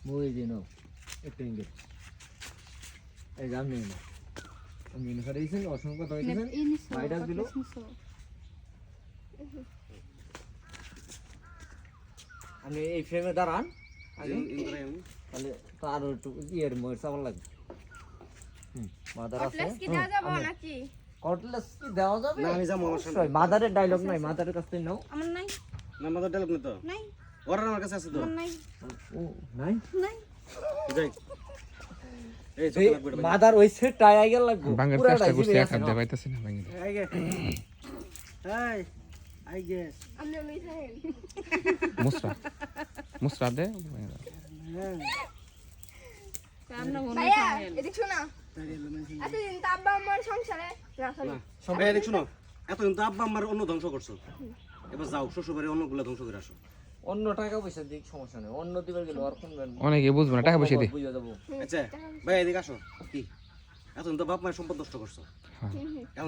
মই দিন একটু ইংরেজ এই জাম নেই না আমি ইনফা দিয়েছেন অসংখ্য কথা হইতেছেন ভাইরাল দিল আমি এই ফ্রেমে দাঁড়ান আগে তাহলে তো আরো একটু ইয়ের ময়ের চাওয়ার লাগবে মাদার আছে কি দেওয়া যাবে নাকি কটলেস কি দেওয়া যাবে না আমি যাবো আমার সামনে মাদারের ডায়লগ নাই মাদারের কাছ থেকে নাও আমার নাই না মাদার ডায়লগ না তো নাই ওরা আমার কাছে আছে তো আমার নাই ও নাই নাই যাই এই এই মাদার ওই সেটটাই আইগা লাগবে বাঙালি চেষ্টা করছে এক হাত দিয়ে পাইতেছে না বাঙালি আই গে হাই আই গেস আপনি লই যাবেন মুসরা দে আমরা মনে হয় এদিক শোনা এতদিন তো আব্বা আমার সংসারে না সরি সবাই দেখ শুনো এতদিন তো আব্বা আমার অন্য ধ্বংস করছো এবার যাও শ্বশুরবাড়ি অন্যগুলো ধ্বংস করে আসো অন্য টাকা পয়সা দিক সমস্যা নেই অন্য দিবার গেলে আর কোন অনেকে বুঝবে না টাকা পয়সা দে বুঝা যাবো আচ্ছা ভাই এদিকে আসো কি এতদিন তো বাপ মায়ের সম্পদ নষ্ট করছো এখন